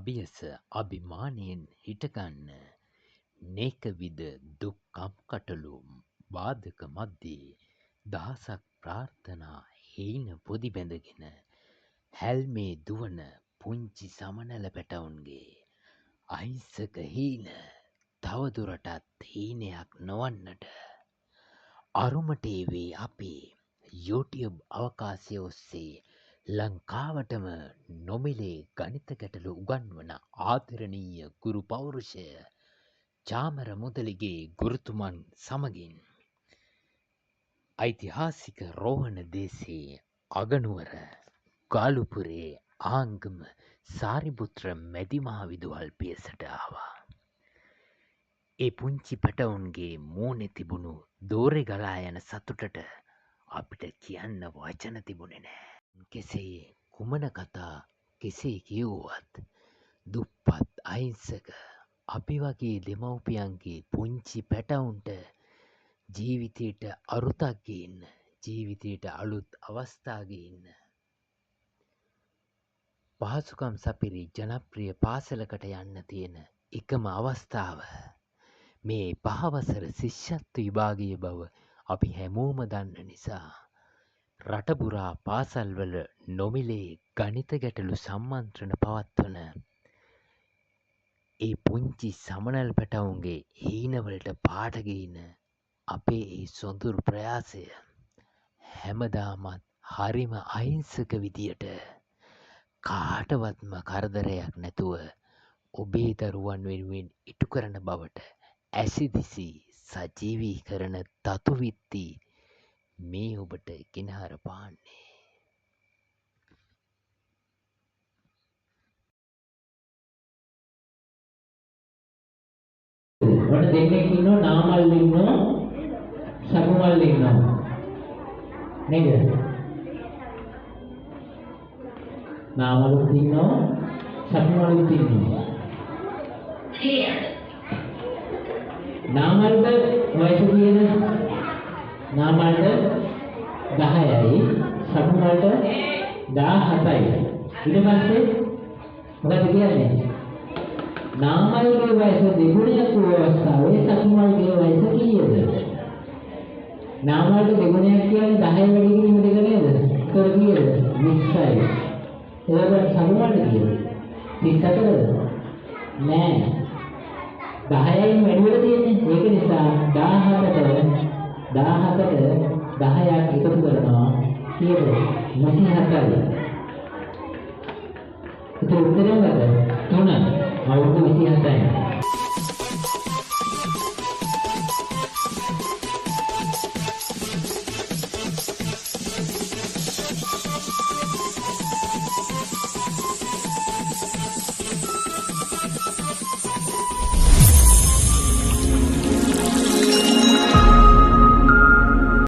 අභියස අභිමානයෙන් හිටගන්න නේක විද දුක්කම් කටළු බාධක මැද්දේ දහසක් ප්‍රාර්ථනා හීන පොදි බැඳගෙන හැල්මේ දුවන පුංචි සමනල පැටවුන්ගේ අහිංසක හීන තවදුරටත් හීනයක් නොවන්නට අරුම ටීවී අපේ YouTube අවකාශය ඔස්සේ ලංකාවටම නොමිලේ ගණිත ගැටළු උගන්වන ආදරණීය ගුරු පෞරුෂය චාමර මුදලිගේ ගුරුතුමන් සමගින් ඓතිහාසික රෝහණ දේශයේ අගනුවර ගාලුපුරේ ආංගම සාරිපුත්‍ර මැදිමහ විදුහල් පියසට ආවා. ඒ පුංචි පැටවුන්ගේ මූණේ තිබුණු දෝරේ ගලා යන සතුටට අපිට කියන්න වචන තිබුණේ නෑ. කෙසේ කුමන කතා කෙසේ කිව්වත් දුප්පත් අහිංසක අපි වගේ දෙමව්පියන්ගේ පුංචි පැටවුන්ට ජීවිතයට අරුතක් ගේන්න ජීවිතයට අලුත් අවස්ථා ගේන්න පහසුකම් සපිරි ජනප්‍රිය පාසලකට යන්න තියෙන එකම අවස්ථාව මේ 5 වසර ශිෂ්‍යත්ව විභාගීය බව අපි හැමෝම දන්න නිසා රට පුරා පාසල්වල නොමිලේ ගණිත ගැටළු සම්මන්ත්‍රණ පවත්වන ඒ පුංචි සමනල් පැටවුන්ගේ හීනවලට පාට ගේන අපේ ඒ සොඳුරු ප්‍රයාසය හැමදාමත් හරිම අහිංසක විදියට කාටවත්ම කරදරයක් නැතුව ඔබේ දරුවන් වෙනුවෙන් ඉටු කරන බවට ඇසිදිසි සජීවී කරන තතු විත්ති මේ ඔබට ගෙනහර පාන්නේ. ඔන්න දෙන්නෙක් ඉන්නවා නාමල් ඉන්නවා සකුමල් ඉන්නවා නේද? නාමලුත් ඉන්නවා සකුමලුත් ඉන්නවා. නාමල්ට වයස කියන නාමල්ට 10යි සකුමල්ට 17යි. ඊට පස්සේ මොකද කියන්නේ? නාමල්ගේ වයස දෙගුණයක් වූ අවස්ථාවේ සකුමල්ගේ වයස කීයද? නාමල්ට දෙගුණයක් කියන්නේ 10 වැඩි කිරීම දෙක නේද? ඒතර කීයද? 20යි. එතකොට සකුමල්ට කීයද? 34ද? නෑ. 10යින් වැඩි වෙලා තියෙන්නේ. ඒක නිසා 17ට 10ක් එකතු කරනවා කීයද? 24යි. itu udah enggak ada? Mana? Mau 27යි.